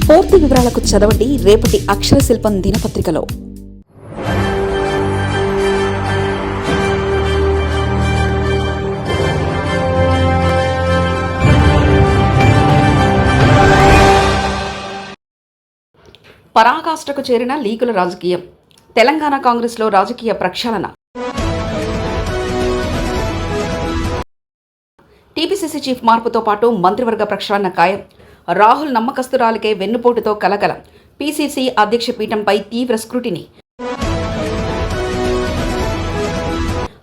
పూర్తి వివరాలకు చదవండి రేపటి అక్షర శిల్పం దినపత్రికలో. పరాకాష్ఠకు చేరిన లీకుల రాజకీయం. తెలంగాణ కాంగ్రెస్లో రాజకీయ ప్రక్షాళన. టీపీసీసీ చీఫ్ మార్పుతో పాటు మంత్రివర్గ ప్రక్షాళన ఖాయం. రాహుల్ నమ్మకస్తురాలికే వెన్నుపోటుతో కలకలం. పీసీసీ అధ్యక్ష పీఠంపై తీవ్ర స్క్రూటినీ.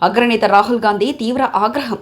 అగ్రనేత రాహుల్ గాంధీ తీవ్ర ఆగ్రహం.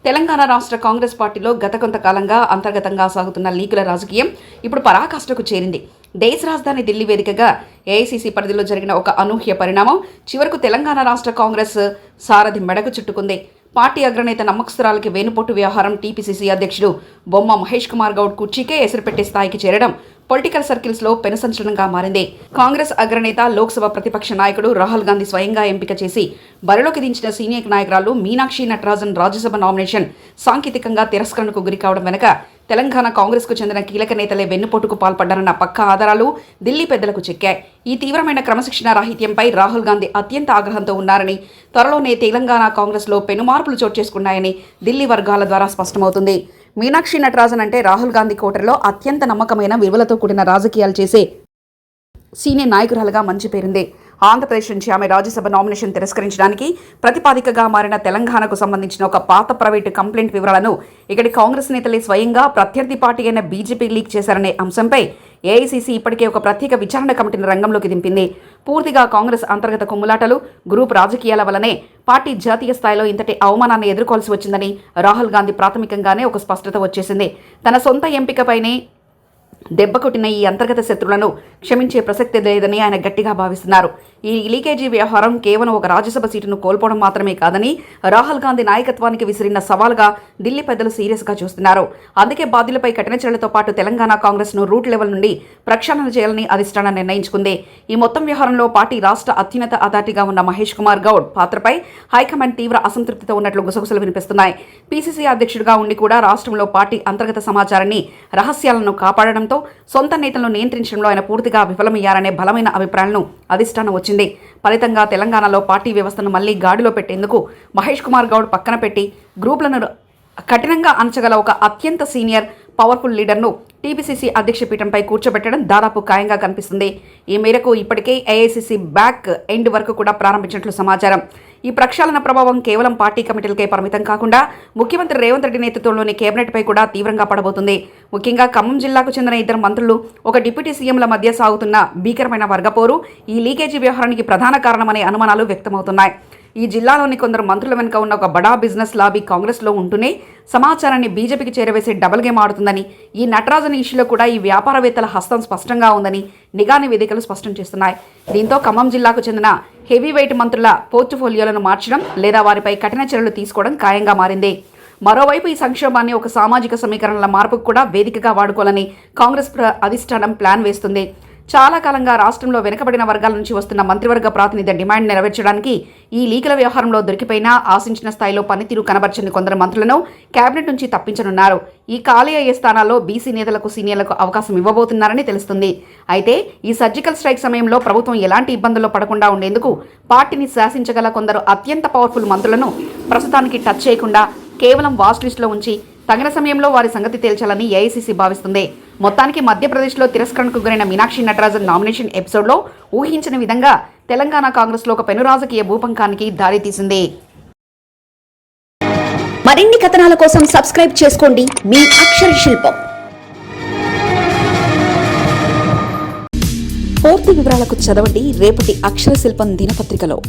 తెలంగాణ రాష్ట్ర కాంగ్రెస్ పార్టీలో గత కొంతకాలంగా అంతర్గతంగా సాగుతున్న లీకుల రాజకీయం ఇప్పుడు పరాకాష్ఠకు చేరింది. దేశ రాజధాని ఢిల్లీ వేదికగా ఏఐసీసీ పరిధిలో జరిగిన ఒక అనూహ్య పరిణామం చివరకు తెలంగాణ రాష్ట్ర కాంగ్రెస్ సారథి మెడకు చుట్టుకుంది. పార్టీ అగ్రనేత నమ్మకస్తురాలకి వేనుపోటు వ్యవహారం టీపీసీసీ అధ్యక్షుడు బొమ్మ మహేష్ కుమార్ గౌడ్ కుర్చీకే ఎసురు పెట్టే స్థాయికి చేరడం పొలిటికల్ సర్కిల్స్ లో పెనుసంచలనంగా మారింది. కాంగ్రెస్ అగ్రనేత లోక్సభ ప్రతిపక్ష నాయకుడు రాహుల్ గాంధీ స్వయంగా ఎంపిక చేసి బరిలోకి దించిన సీనియర్ నాయకురాలు మీనాక్షి నటరాజన్ రాజ్యసభ నామినేషన్ సాంకేతికంగా తిరస్కరణకు గురి కావడం వెనుక తెలంగాణ కాంగ్రెస్ కు చెందిన కీలక నేతలే వెన్నుపోటుకు పాల్పడ్డారన్న పక్కా ఆధారాలు ఢిల్లీ పెద్దలకు చిక్కాయి. ఈ తీవ్రమైన క్రమశిక్షణ రాహిత్యంపై రాహుల్ గాంధీ అత్యంత ఆగ్రహంతో ఉన్నారని, త్వరలోనే తెలంగాణ కాంగ్రెస్ లో పెనుమార్పులు చోటు చేసుకున్నాయని ఢిల్లీ వర్గాల ద్వారా స్పష్టమవుతుంది. మీనాక్షి నటరాజన్ అంటే రాహుల్ గాంధీ కోటలో అత్యంత నమ్మకమైన విలువలతో కూడిన రాజకీయాలు చేసే సీనియర్ నాయకురాలుగా మంచి పేరుంది. ఆంధ్రప్రదేశ్ నుంచి ఆమె రాజ్యసభ నామినేషన్ తిరస్కరించడానికి ప్రతిపాదికగా మారిన తెలంగాణకు సంబంధించిన ఒక పాత ప్రైవేటు కంప్లైంట్ వివరాలను ఇక్కడి కాంగ్రెస్ నేతలే స్వయంగా ప్రత్యర్థి పార్టీ అయిన బీజేపీ లీక్ చేశారనే అంశంపై ఏఐసీసీ ఇప్పటికే ఒక ప్రత్యేక విచారణ కమిటీని రంగంలోకి దింపింది. పూర్తిగా కాంగ్రెస్ అంతర్గత కుమ్ములాటలు, గ్రూప్ రాజకీయాల వల్లనే పార్టీ జాతీయ స్థాయిలో ఇంతటి అవమానాన్ని ఎదుర్కోవాల్సి వచ్చిందని రాహుల్ గాంధీ ప్రాథమికంగానే ఒక స్పష్టత వచ్చేసింది. తన సొంత ఎంపికపైనే దెబ్బ కొట్టిన ఈ అంతర్గత శత్రులను క్షమించే ప్రసక్తి లేదని ఆయన గట్టిగా భావిస్తున్నారు. ఈ లీకేజీ వ్యవహారం కేవలం ఒక రాజ్యసభ సీటును కోల్పోవడం మాత్రమే కాదని రాహుల్ గాంధీ నాయకత్వానికి విసిరిన సవాల్గా ఢిల్లీ పెద్దలు సీరియస్గా చూస్తున్నారు. అందుకే బాధ్యులపై కఠిన చర్యలతో పాటు తెలంగాణ కాంగ్రెస్ను రూట్ లెవెల్ నుండి ప్రక్షాళన చేయాలని అధిష్టానం నిర్ణయించుకుంది. ఈ మొత్తం వ్యవహారంలో పార్టీ రాష్ట్ర అత్యున్నత అథారిటీగా ఉన్న మహేష్ కుమార్ గౌడ్ పాత్రపై హైకమాండ్ తీవ్ర అసంతృప్తితో ఉన్నట్లు గుసగుసలు వినిపిస్తున్నాయి. పీసీసీ అధ్యక్షుడిగా ఉండి కూడా రాష్ట్రంలో పార్టీ అంతర్గత సమాచారాన్ని, రహస్యాలను కాపాడడంతో సొంత నేతలను నియంత్రించడంలో ఆయన పూర్తిగా విఫలమయ్యారనే బలమైన అభిప్రాయాలను అధిష్టానం వచ్చింది. ఫలితంగా తెలంగాణలో పార్టీ వ్యవస్థను మళ్లీ గాడిలో పెట్టేందుకు మహేష్ కుమార్ గౌడ్ పక్కన పెట్టి గ్రూపులను కఠినంగా అణచగల ఒక అత్యంత సీనియర్ పవర్ఫుల్ లీడర్ను టీపీసీసీ అధ్యక్ష పీఠంపై కూర్చోబెట్టడం దాదాపు ఖాయంగా కనిపిస్తుంది. ఈ మేరకు ఇప్పటికే ఏఐసీసీ బ్యాక్ ఎండ్ వరకు కూడా ప్రారంభించినట్లు సమాచారం. ఈ ప్రక్షాళన ప్రభావం కేవలం పార్టీ కమిటీలకే పరిమితం కాకుండా ముఖ్యమంత్రి రేవంత్ రెడ్డి నేతృత్వంలోని కేబినెట్పై కూడా తీవ్రంగా పడబోతుంది. ముఖ్యంగా ఖమ్మం జిల్లాకు చెందిన ఇద్దరు మంత్రులు, ఒక డిప్యూటీ సీఎంల మధ్య సాగుతున్న భీకరమైన వర్గపోరు ఈ లీకేజీ వ్యవహారానికి ప్రధాన కారణమనే అనుమానాలు వ్యక్తమవుతున్నాయి. ఈ జిల్లాలోని కొందరు మంత్రుల వెనుక ఉన్న ఒక బడా బిజినెస్ లాబీ కాంగ్రెస్లో ఉంటూనే సమాచారాన్ని బీజేపీకి చేరవేసే డబుల్ గేమ్ ఆడుతుందని, ఈ నటరాజన్ ఇష్యూలో కూడా ఈ వ్యాపారవేత్తల హస్తం స్పష్టంగా ఉందని నిఘా నివేదికలు స్పష్టం చేస్తున్నాయి. దీంతో ఖమ్మం జిల్లాకు చెందిన హెవీ వెయిట్ మంత్రుల పోర్ట్ఫోలియోలను మార్చడం లేదా వారిపై కఠిన చర్యలు తీసుకోవడం ఖాయంగా మారింది. మరోవైపు ఈ సంక్షోభాన్ని ఒక సామాజిక సమీకరణల మార్పుకు కూడా వేదికగా వాడుకోవాలని కాంగ్రెస్ అధిష్టానం ప్లాన్ వేస్తుంది. చాలా కాలంగా రాష్ట్రంలో వెనుకబడిన వర్గాల నుంచి వస్తున్న మంత్రివర్గ ప్రాతినిధ్య డిమాండ్ నెరవేర్చడానికి ఈ లీకుల వ్యవహారంలో దొరికిపోయినా ఆశించిన స్థాయిలో పనితీరు కనబర్చని కొందరు మంత్రులను కేబినెట్ నుంచి తప్పించనున్నారు. ఈ ఖాళీ అయ్యే స్థానాల్లో బీసీ నేతలకు, సీనియర్లకు అవకాశం ఇవ్వబోతున్నారని తెలుస్తుంది. అయితే ఈ సర్జికల్ స్ట్రైక్ సమయంలో ప్రభుత్వం ఎలాంటి ఇబ్బందుల్లో పడకుండా ఉండేందుకు పార్టీని శాసించగల కొందరు అత్యంత పవర్ఫుల్ మంత్రులను ప్రస్తుతానికి టచ్ చేయకుండా కేవలం వాచ్ లిస్టులో ఉంచి తగిన సమయంలో వారి సంగతి తేల్చాలని ఏఐసీసీ భావిస్తుంది. మొత్తానికి మధ్యప్రదేశ్లో తిరస్కరణకు గురైన మీనాక్షి నటరాజన్ నామినేషన్ ఎపిసోడ్లో ఊహించిన విధంగా తెలంగాణ కాంగ్రెస్లో ఒక పెను రాజకీయ భూకంపానికి దారితీసింది. మరిన్ని కథనాల కోసం సబ్స్క్రైబ్ చేసుకోండి మీ అక్షర శిల్పం. పూర్తి వివరాలకు చదవండి రేపటి అక్షర శిల్పం దినపత్రికలో.